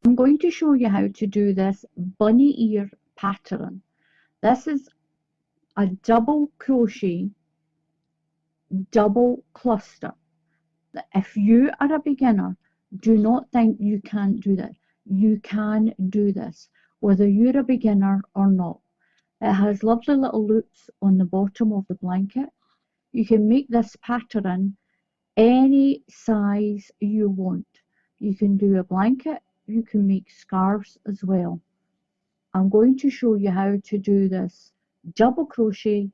I'm going to show you how to do this bunny ear pattern. This is a double crochet, double cluster. If you are a beginner, do not think you can't do this. You can do this, whether you're a beginner or not. It has lovely little loops on the bottom of the blanket. You can make this pattern any size you want. You can do a blanket, you can make scarves as well. I'm going to show you how to do this double crochet,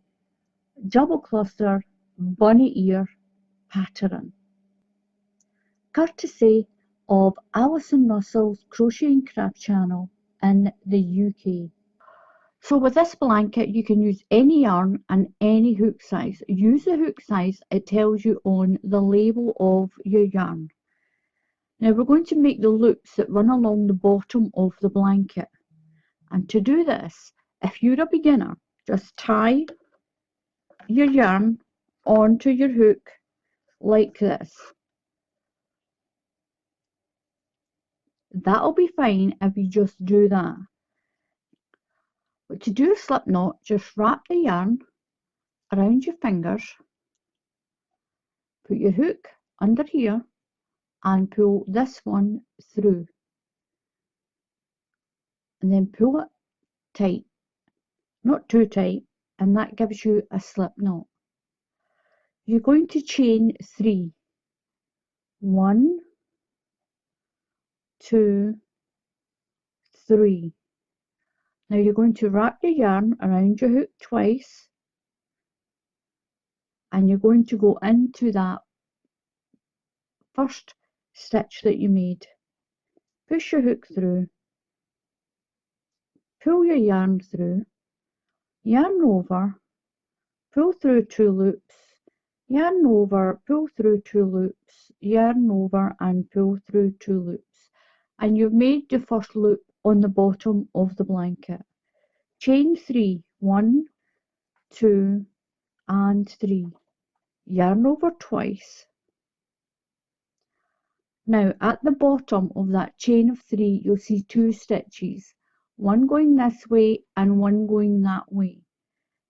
double cluster, bunny ear pattern, courtesy of Alison Russell's Crochet and Craft channel in the UK. So with this blanket you can use any yarn and any hook size. Use the hook size it tells you on the label of your yarn. Now we're going to make the loops that run along the bottom of the blanket. And to do this, if you're a beginner, just tie your yarn onto your hook like this. That'll be fine if you just do that. But to do a slip knot, just wrap the yarn around your fingers, put your hook under here and pull this one through. And then pull it tight, not too tight, and that gives you a slip knot. You're going to chain 3. 1, 2, 3. Now you're going to wrap your yarn around your hook twice, and you're going to go into that first stitch that you made. Push your hook through, pull your yarn through, yarn over, pull through 2 loops, yarn over, pull through 2 loops, yarn over and pull through 2 loops, and you've made the first loop on the bottom of the blanket. Chain 3, 1, 2 and 3, yarn over twice. Now at the bottom of that chain of 3 you'll see 2 stitches, one going this way and one going that way.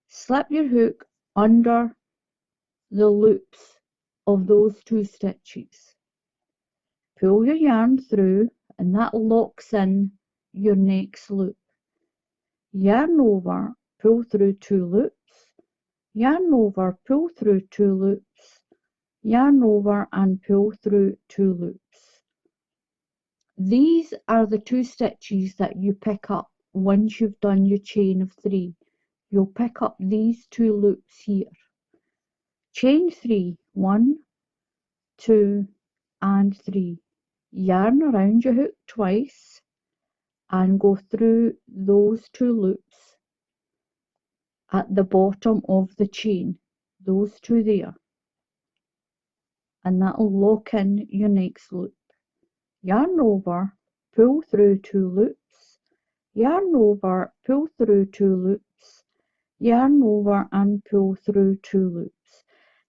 Slip your hook under the loops of those 2 stitches. Pull your yarn through and that locks in your next loop. Yarn over, pull through 2 loops, yarn over, pull through 2 loops, yarn over and pull through 2 loops. These are the 2 stitches that you pick up once you've done your chain of 3. You'll pick up these 2 loops here. Chain 3, 1, 2 and 3. Yarn around your hook twice and go through those 2 loops at the bottom of the chain, those 2 there, and that'll lock in your next loop. Yarn over, pull through 2 loops, yarn over, pull through 2 loops, yarn over and pull through 2 loops.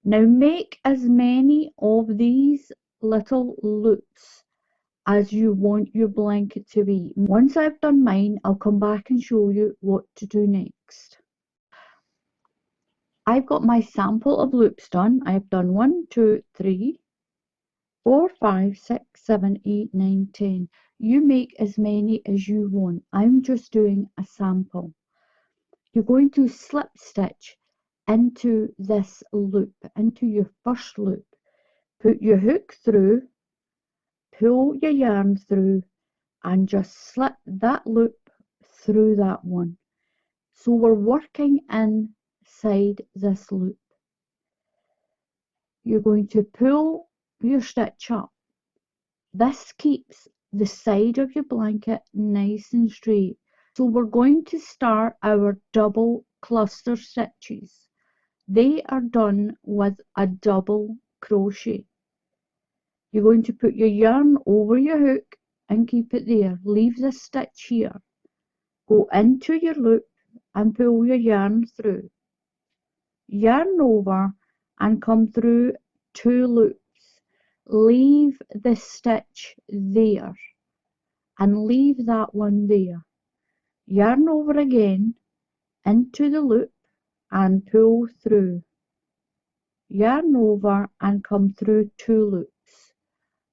Now make as many of these little loops as you want your blanket to be. Once I've done mine, I'll come back and show you what to do next. I've got my sample of loops done. I've done 1, 2, 3, 4, 5, 6, 7, 8, 9, 10. You make as many as you want. I'm just doing a sample. You're going to slip stitch into this loop, into your first loop. Put your hook through, pull your yarn through and just slip that loop through that one. So we're working inside this loop. You're going to pull your stitch up. This keeps the side of your blanket nice and straight. So we're going to start our double cluster stitches. They are done with a double crochet. You're going to put your yarn over your hook and keep it there. Leave this stitch here. Go into your loop and pull your yarn through. Yarn over and come through 2 loops. Leave the stitch there and leave that one there. Yarn over again into the loop and pull through. Yarn over and come through 2 loops.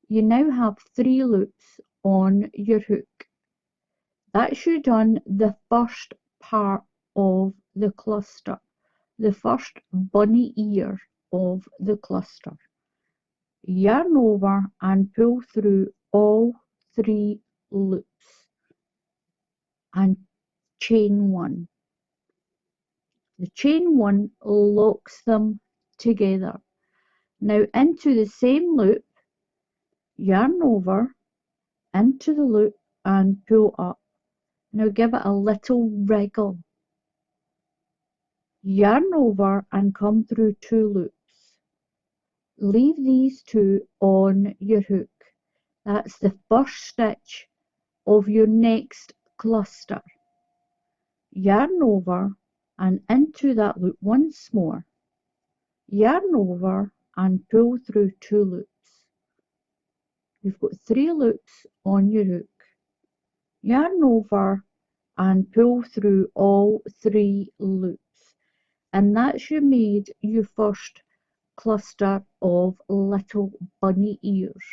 You now have 3 loops on your hook. That's you done the first part of the cluster, the first bunny ear of the cluster. Yarn over and pull through all 3 loops and chain 1. The chain 1 locks them together. Now into the same loop, yarn over, into the loop and pull up. Now give it a little wriggle. Yarn over and come through 2 loops. Leave these 2 on your hook. That's the first stitch of your next cluster. Yarn over and into that loop once more. Yarn over and pull through 2 loops. You've got 3 loops on your hook. Yarn over and pull through all 3 loops, and that's you made your first cluster of little bunny ears.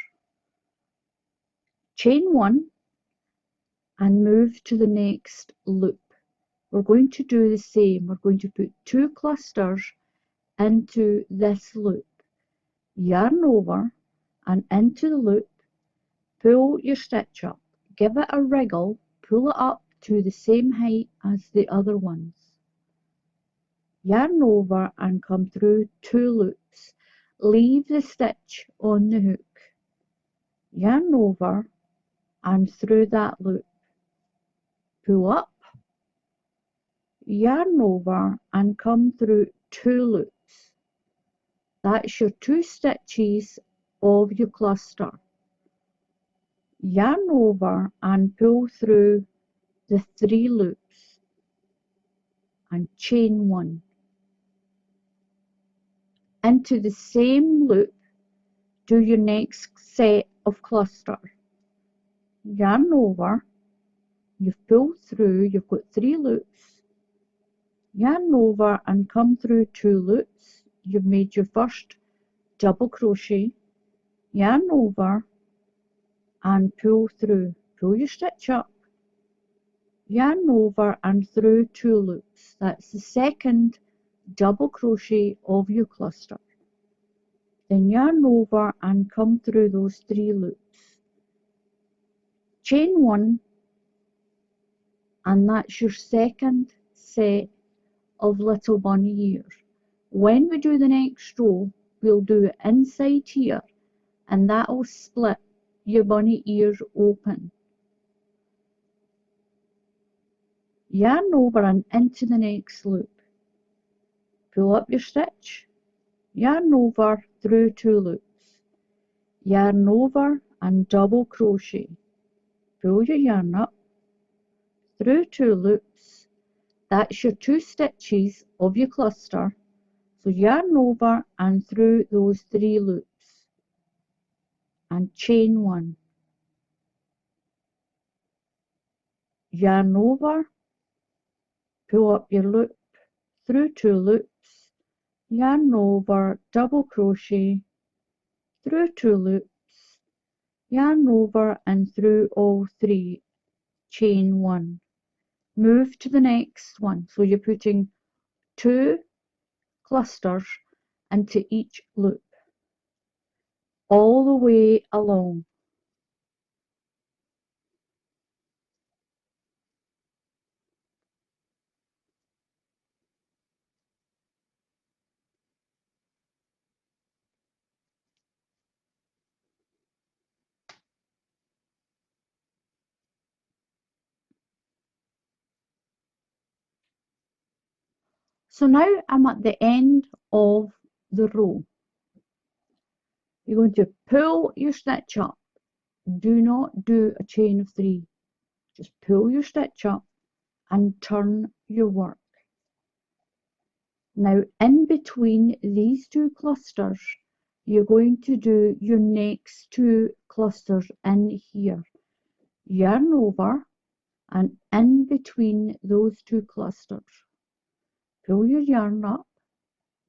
Chain 1 and move to the next loop. We're going to do the same. We're going to put 2 clusters into this loop. Yarn over and into the loop, pull your stitch up, give it a wriggle, pull it up to the same height as the other ones. Yarn over and come through 2 loops. Leave the stitch on the hook. Yarn over and through that loop. Pull up, yarn over and come through 2 loops. That's your 2 stitches of your cluster. Yarn over and pull through the 3 loops and chain 1. Into the same loop, do your next set of cluster. Yarn over, you've pulled through, you've got 3 loops. Yarn over and come through 2 loops. You've made your first double crochet. Yarn over and pull through. Pull your stitch up. Yarn over and through 2 loops. That's the second double crochet of your cluster. Then yarn over and come through those 3 loops. Chain 1, and that's your second set of little bunny ears. When we do the next row, we'll do it inside here, and that'll split your bunny ears open. Yarn over and into the next loop. Pull up your stitch, yarn over through 2 loops. Yarn over and double crochet. Pull your yarn up through 2 loops. That's your 2 stitches of your cluster. So yarn over and through those 3 loops and chain 1. Yarn over, pull up your loop through 2 loops, yarn over, double crochet through 2 loops, yarn over and through all 3, chain 1. Move to the next one. So you're putting 2 clusters into each loop all the way along. So now I'm at the end of the row. You're going to pull your stitch up. Do not do a chain of 3. Just pull your stitch up and turn your work. Now in between these 2 clusters, you're going to do your next 2 clusters in here. yarn over and in between those two clusters. Pull your yarn up,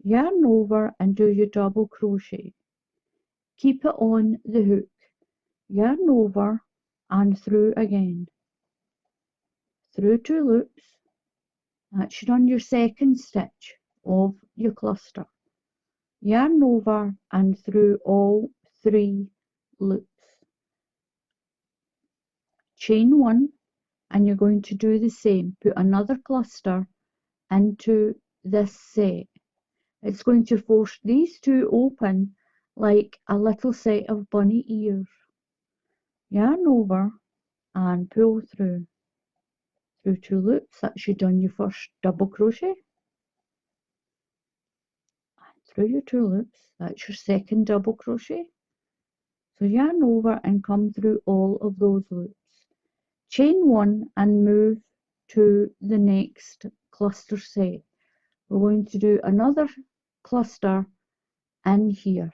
yarn over and do your double crochet. Keep it on the hook, yarn over and through again. Through 2 loops, that should on your second stitch of your cluster. Yarn over and through all 3 loops. Chain 1 and you're going to do the same. Put another cluster into this set. It's going to force these 2 open like a little set of bunny ears. Yarn over and pull through 2 loops. That's you done your first double crochet. And through your 2 loops, that's your second double crochet. So yarn over and come through all of those loops. Chain 1 and move to the next cluster set. We're going to do another cluster in here.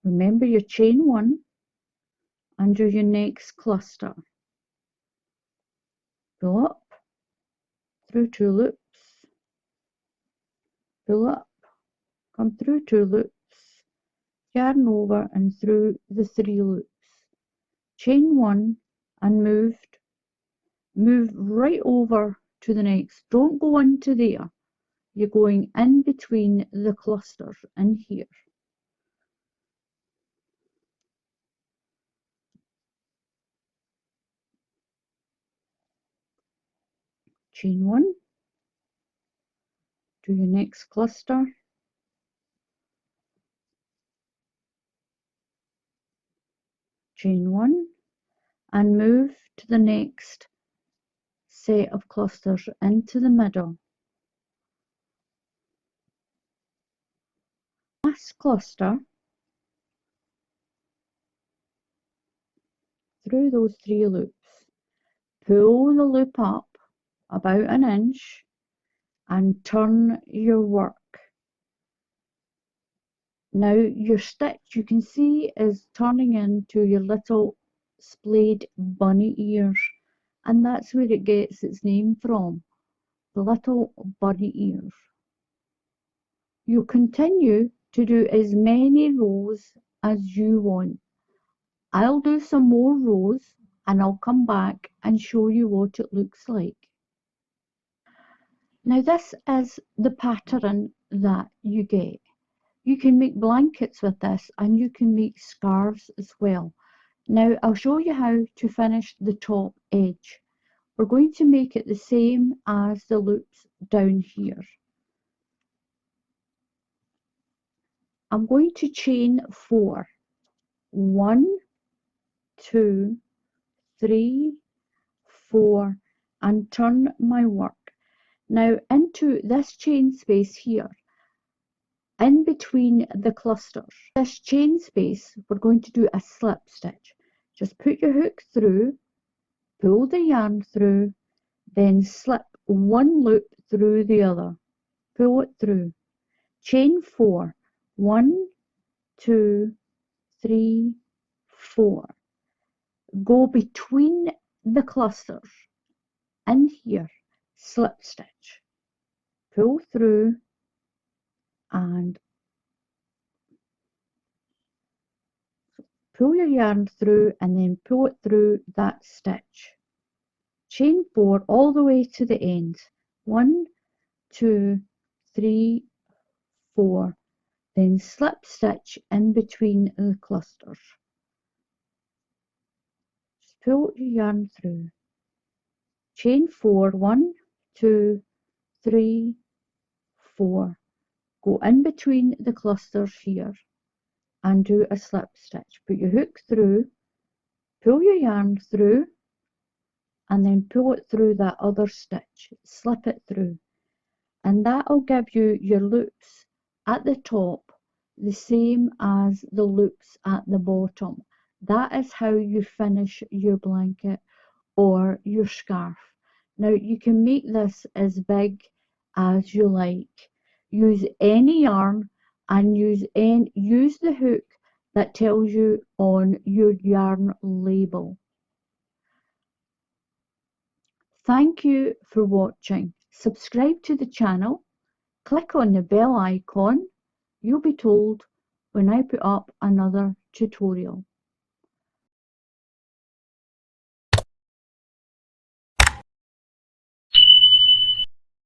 Remember your chain 1 and do your next cluster. Pull up through 2 loops, pull up, come through 2 loops, yarn over and through the 3 loops. Chain 1 and move right over to the next. Don't go into there. You're going in between the clusters in here. Chain 1, do your next cluster, chain 1 and move to the next set of clusters into the middle. Last cluster through those 3 loops. Pull the loop up about an inch and turn your work. Now your stitch you can see is turning into your little splayed bunny ears, and that's where it gets its name from, the little bunny ears. You'll continue to do as many rows as you want. I'll do some more rows and I'll come back and show you what it looks like. Now this is the pattern that you get. You can make blankets with this and you can make scarves as well. Now I'll show you how to finish the top edge. We're going to make it the same as the loops down here. I'm going to chain 4. 1, 2, 3, 4 and turn my work. Now into this chain space here, in between the clusters, this chain space, we're going to do a slip stitch. Just put your hook through, pull the yarn through, then slip 1 loop through the other, pull it through, chain 4, 1, 2, 3, 4. Go between the clusters in here, slip stitch, pull through and pull your yarn through and then pull it through that stitch. Chain 4 all the way to the end. 1, 2, 3, 4. Then slip stitch in between the clusters. Just pull your yarn through. Chain 4, 1, 2, 3, 4. Go in between the clusters here and do a slip stitch. Put your hook through, pull your yarn through, and then pull it through that other stitch, slip it through, and that'll give you your loops at the top the same as the loops at the bottom. That is how you finish your blanket or your scarf. Now you can make this as big as you like. use any yarn and use the hook that tells you on your yarn label. Thank you for watching. Subscribe to the channel, click on the bell icon. You'll be told when I put up another tutorial.